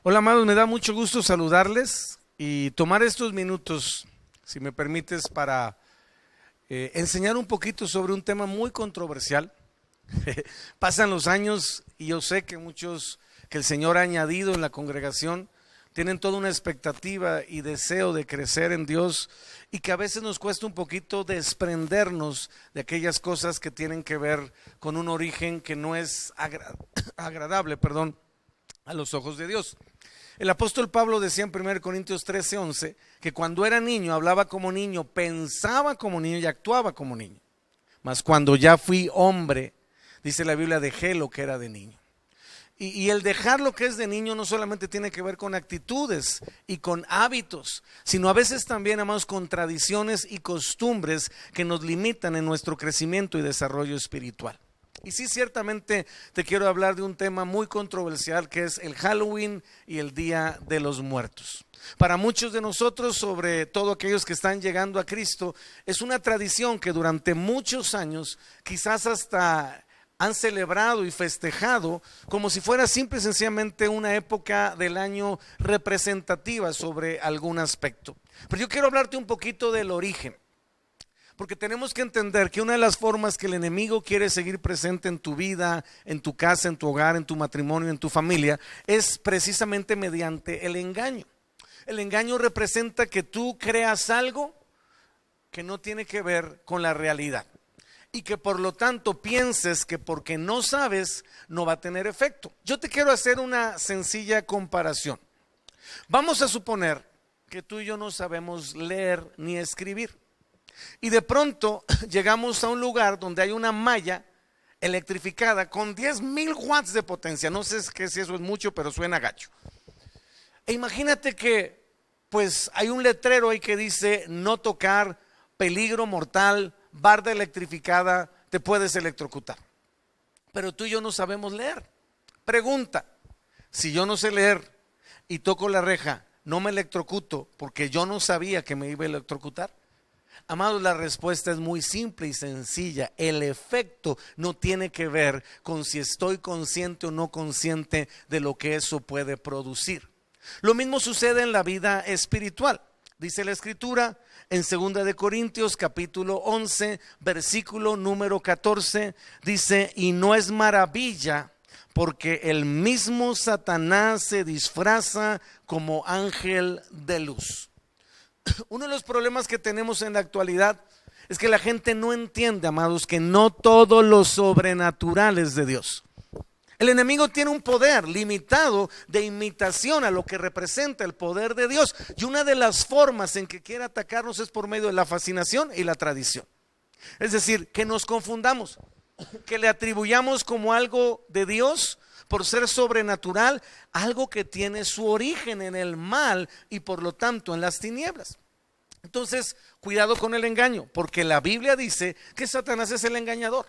Hola amados, me da mucho gusto saludarles y tomar estos minutos, si me permites, para enseñar un poquito sobre un tema muy controversial. Pasan los años y yo sé que muchos que el Señor ha añadido en la congregación tienen toda una expectativa y deseo de crecer en Dios, y que a veces nos cuesta un poquito desprendernos de aquellas cosas que tienen que ver con un origen que no es agradable, a los ojos de Dios. El apóstol Pablo decía en 1 Corintios 13:11 que cuando era niño hablaba como niño, pensaba como niño y actuaba como niño. Mas cuando ya fui hombre, dice la Biblia, dejé lo que era de niño. Y el dejar lo que es de niño no solamente tiene que ver con actitudes y con hábitos, sino a veces también, amados, con tradiciones y costumbres que nos limitan en nuestro crecimiento y desarrollo espiritual. Y sí, ciertamente te quiero hablar de un tema muy controversial, que es el Halloween y el Día de los Muertos. Para muchos de nosotros, sobre todo aquellos que están llegando a Cristo, es una tradición que durante muchos años quizás hasta han celebrado y festejado como si fuera simple y sencillamente una época del año representativa sobre algún aspecto. Pero yo quiero hablarte un poquito del origen, porque tenemos que entender que una de las formas que el enemigo quiere seguir presente en tu vida, en tu casa, en tu hogar, en tu matrimonio, en tu familia, es precisamente mediante el engaño. El engaño representa que tú creas algo que no tiene que ver con la realidad, y que por lo tanto pienses que porque no sabes no va a tener efecto. Yo te quiero hacer una sencilla comparación. Vamos a suponer que tú y yo no sabemos leer ni escribir, y de pronto llegamos a un lugar donde hay una malla electrificada con 10,000 watts de potencia. No sé si eso es mucho, pero suena gacho. E imagínate que pues hay un letrero ahí que dice no tocar, peligro mortal, barda electrificada, te puedes electrocutar. Pero tú y yo no sabemos leer. Pregunta: si yo no sé leer y toco la reja, ¿no me electrocuto porque yo no sabía que me iba a electrocutar? Amados, la respuesta es muy simple y sencilla. El efecto no tiene que ver con si estoy consciente o no consciente de lo que eso puede producir. Lo mismo sucede en la vida espiritual. Dice la Escritura en 2 de Corintios capítulo 11 versículo número 14, dice: y no es maravilla, porque el mismo Satanás se disfraza como ángel de luz. Uno de los problemas que tenemos en la actualidad es que la gente no entiende, amados, que no todo lo sobrenatural es de Dios. El enemigo tiene un poder limitado de imitación a lo que representa el poder de Dios, y una de las formas en que quiere atacarnos es por medio de la fascinación y la tradición. Es decir, que nos confundamos, que le atribuyamos como algo de Dios por ser sobrenatural, algo que tiene su origen en el mal y por lo tanto en las tinieblas. Entonces, cuidado con el engaño, porque la Biblia dice que Satanás es el engañador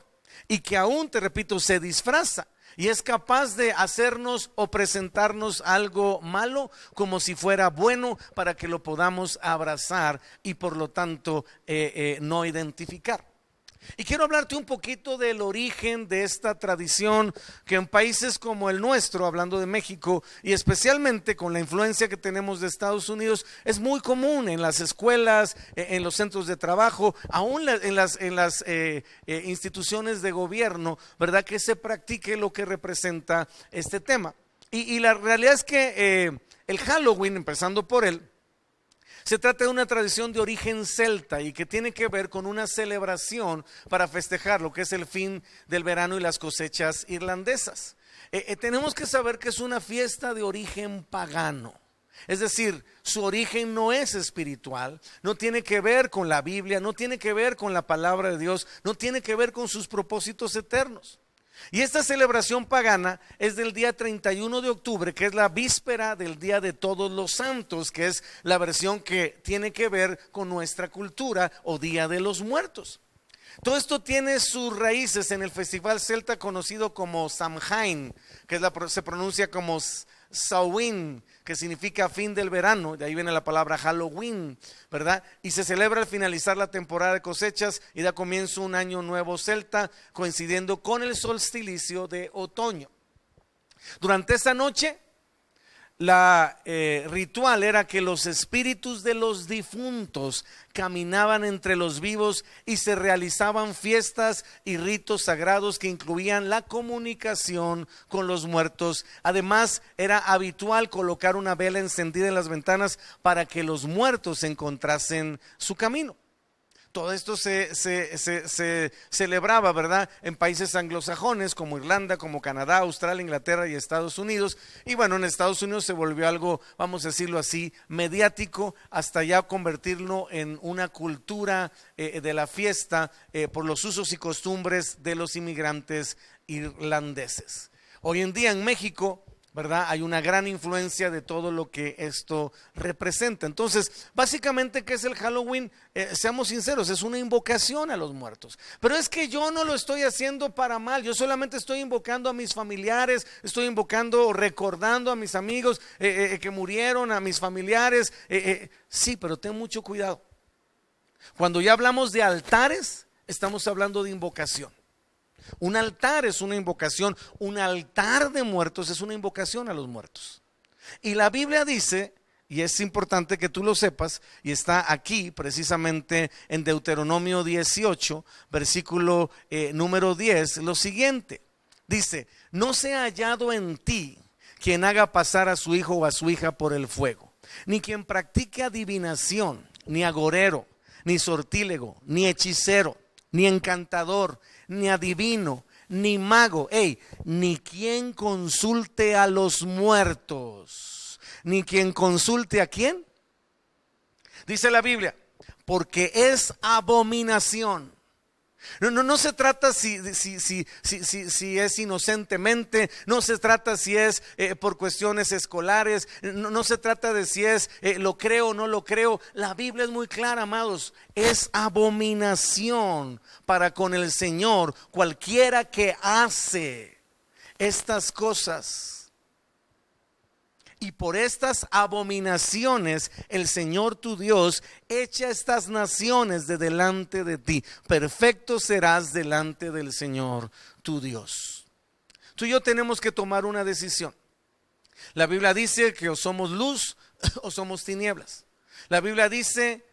y que aún, te repito, se disfraza y es capaz de hacernos o presentarnos algo malo como si fuera bueno, para que lo podamos abrazar y por lo tanto no identificar. Y quiero hablarte un poquito del origen de esta tradición, que en países como el nuestro, hablando de México, y especialmente con la influencia que tenemos de Estados Unidos, es muy común en las escuelas, en los centros de trabajo, aún en las instituciones de gobierno, ¿verdad? Que se practique lo que representa este tema. Y la realidad es que el Halloween, empezando por él, se trata de una tradición de origen celta y que tiene que ver con una celebración para festejar lo que es el fin del verano y las cosechas irlandesas. Tenemos que saber que es una fiesta de origen pagano. Es decir, su origen no es espiritual, no tiene que ver con la Biblia, no tiene que ver con la palabra de Dios, no tiene que ver con sus propósitos eternos. Y esta celebración pagana es del día 31 de octubre, que es la víspera del Día de Todos los Santos, que es la versión que tiene que ver con nuestra cultura, o Día de los Muertos. Todo esto tiene sus raíces en el festival celta conocido como Samhain, que se pronuncia como Samhain, que significa fin del verano. De ahí viene la palabra Halloween, ¿verdad? Y se celebra al finalizar la temporada de cosechas y da comienzo un año nuevo celta, coincidiendo con el solsticio de otoño. Durante esa noche La ritual era que los espíritus de los difuntos caminaban entre los vivos y se realizaban fiestas y ritos sagrados que incluían la comunicación con los muertos. Además, era habitual colocar una vela encendida en las ventanas para que los muertos encontrasen su camino. Todo esto se celebraba, ¿verdad?, en países anglosajones como Irlanda, como Canadá, Australia, Inglaterra y Estados Unidos. Y bueno, en Estados Unidos se volvió algo, vamos a decirlo así, mediático, hasta ya convertirlo en una cultura de la fiesta por los usos y costumbres de los inmigrantes irlandeses. Hoy en día en México, ¿verdad?, hay una gran influencia de todo lo que esto representa. Entonces, básicamente, ¿qué es el Halloween? Seamos sinceros, es una invocación a los muertos. Pero es que yo no lo estoy haciendo para mal, yo solamente estoy invocando a mis familiares, estoy invocando, recordando a mis amigos que murieron, a mis familiares. Sí, pero ten mucho cuidado. Cuando ya hablamos de altares, estamos hablando de invocación. Un altar es una invocación, un altar de muertos es una invocación a los muertos. Y la Biblia dice, y es importante que tú lo sepas, y está aquí precisamente en Deuteronomio 18, versículo número 10, lo siguiente. Dice, no sea hallado en ti quien haga pasar a su hijo o a su hija por el fuego, ni quien practique adivinación, ni agorero, ni sortílego, ni hechicero, ni encantador, ni adivino, ni mago, ni quien consulte a los muertos, ni quien consulte a quién. Dice la Biblia, porque es abominación. No se trata si es inocentemente, no se trata si es por cuestiones escolares, no se trata de si es lo creo o no lo creo. La Biblia es muy clara, amados, es abominación para con el Señor cualquiera que hace estas cosas. Y por estas abominaciones el Señor tu Dios echa estas naciones de delante de ti. Perfecto serás delante del Señor tu Dios. Tú y yo tenemos que tomar una decisión. La Biblia dice que o somos luz o somos tinieblas. La Biblia dice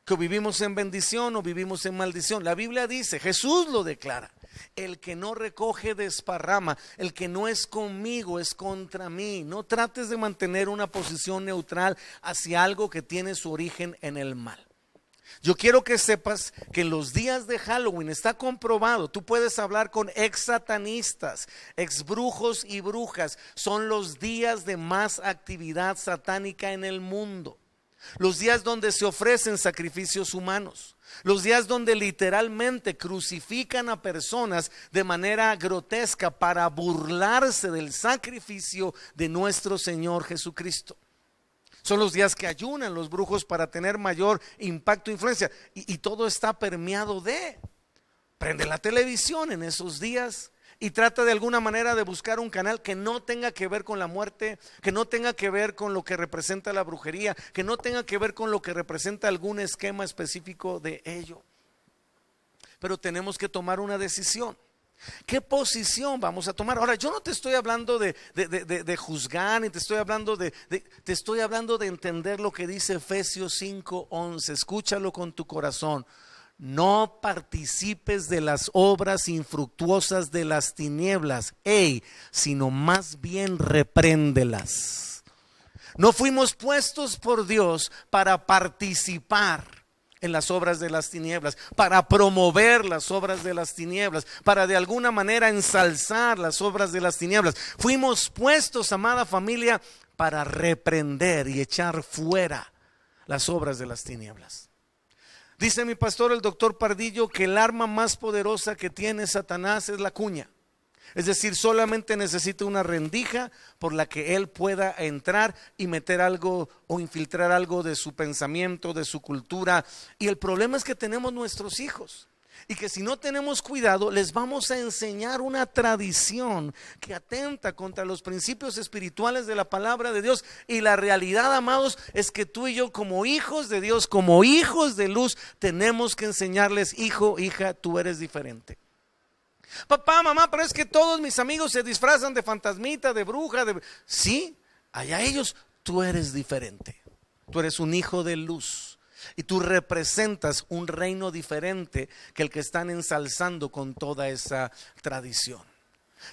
que o vivimos en bendición o vivimos en maldición. La Biblia dice, Jesús lo declara, el que no recoge desparrama, el que no es conmigo es contra mí. No trates de mantener una posición neutral hacia algo que tiene su origen en el mal. Yo quiero que sepas que en los días de Halloween está comprobado, tú puedes hablar con ex satanistas, ex brujos y brujas, son los días de más actividad satánica en el mundo. Los días donde se ofrecen sacrificios humanos, los días donde literalmente crucifican a personas de manera grotesca para burlarse del sacrificio de nuestro Señor Jesucristo. Son los días que ayunan los brujos para tener mayor impacto e influencia, y todo está permeado de. Prende la televisión en esos días y trata de alguna manera de buscar un canal que no tenga que ver con la muerte, que no tenga que ver con lo que representa la brujería, que no tenga que ver con lo que representa algún esquema específico de ello. Pero tenemos que tomar una decisión. ¿Qué posición vamos a tomar? Ahora, yo no te estoy hablando de juzgar, ni te estoy hablando te estoy hablando de entender lo que dice Efesios 5:11. Escúchalo con tu corazón. No participes de las obras infructuosas de las tinieblas, sino más bien repréndelas. No fuimos puestos por Dios para participar en las obras de las tinieblas, para promover las obras de las tinieblas, para de alguna manera ensalzar las obras de las tinieblas. Fuimos puestos, amada familia, para reprender y echar fuera las obras de las tinieblas. Dice mi pastor, el doctor Pardillo, que el arma más poderosa que tiene Satanás es la cuña. Es decir, solamente necesita una rendija por la que él pueda entrar y meter algo o infiltrar algo de su pensamiento, de su cultura. Y el problema es que tenemos nuestros hijos y que si no tenemos cuidado les vamos a enseñar una tradición que atenta contra los principios espirituales de la palabra de Dios. Y la realidad, amados, es que tú y yo, como hijos de Dios, como hijos de luz, tenemos que enseñarles: hijo, hija, tú eres diferente. Papá, mamá, pero es que todos mis amigos se disfrazan de fantasmita, de bruja, Sí, allá ellos, tú eres diferente. Tú eres un hijo de luz y tú representas un reino diferente que el que están ensalzando con toda esa tradición.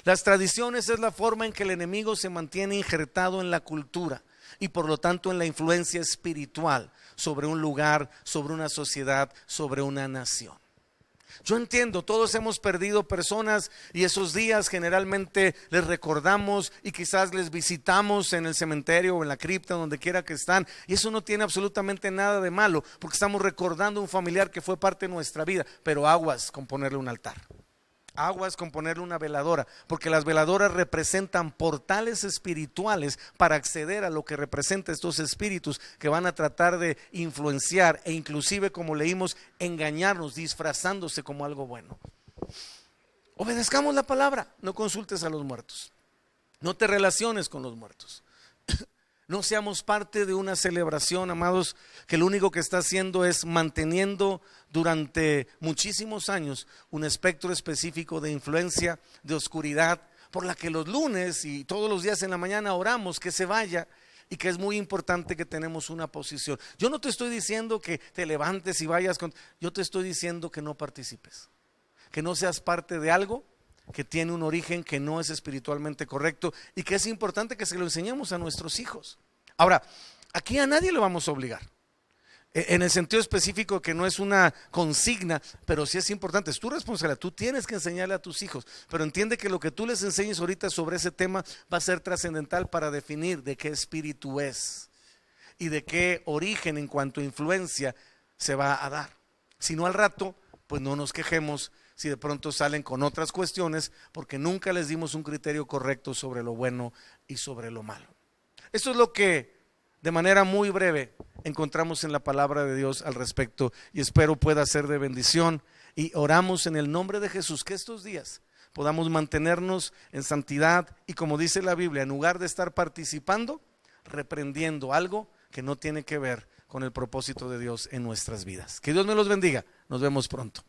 Las tradiciones es la forma en que el enemigo se mantiene injertado en la cultura y por lo tanto en la influencia espiritual sobre un lugar, sobre una sociedad, sobre una nación. Yo entiendo, todos hemos perdido personas y esos días generalmente les recordamos y quizás les visitamos en el cementerio o en la cripta, donde quiera que están, y eso no tiene absolutamente nada de malo porque estamos recordando a un familiar que fue parte de nuestra vida, pero aguas con ponerle un altar. Aguas con ponerle una veladora, porque las veladoras representan portales espirituales para acceder a lo que representa estos espíritus que van a tratar de influenciar e inclusive, como leímos, engañarnos disfrazándose como algo bueno. Obedezcamos la palabra, no consultes a los muertos, no te relaciones con los muertos. No seamos parte de una celebración, amados, que lo único que está haciendo es manteniendo durante muchísimos años un espectro específico de influencia, de oscuridad, por la que los lunes y todos los días en la mañana oramos que se vaya y que es muy importante que tenemos una posición. Yo no te estoy diciendo que te levantes y vayas yo te estoy diciendo que no participes, que no seas parte de algo que tiene un origen que no es espiritualmente correcto y que es importante que se lo enseñemos a nuestros hijos. Ahora, aquí a nadie le vamos a obligar, en el sentido específico que no es una consigna, pero sí es importante, es tu responsabilidad, tú tienes que enseñarle a tus hijos, pero entiende que lo que tú les enseñes ahorita sobre ese tema va a ser trascendental para definir de qué espíritu es y de qué origen en cuanto a influencia se va a dar. Si no, al rato, pues no nos quejemos si de pronto salen con otras cuestiones, porque nunca les dimos un criterio correcto sobre lo bueno y sobre lo malo. Esto es lo que de manera muy breve encontramos en la palabra de Dios al respecto, y espero pueda ser de bendición, y oramos en el nombre de Jesús que estos días podamos mantenernos en santidad y, como dice la Biblia, en lugar de estar participando, reprendiendo algo que no tiene que ver con el propósito de Dios en nuestras vidas. Que Dios me los bendiga, nos vemos pronto.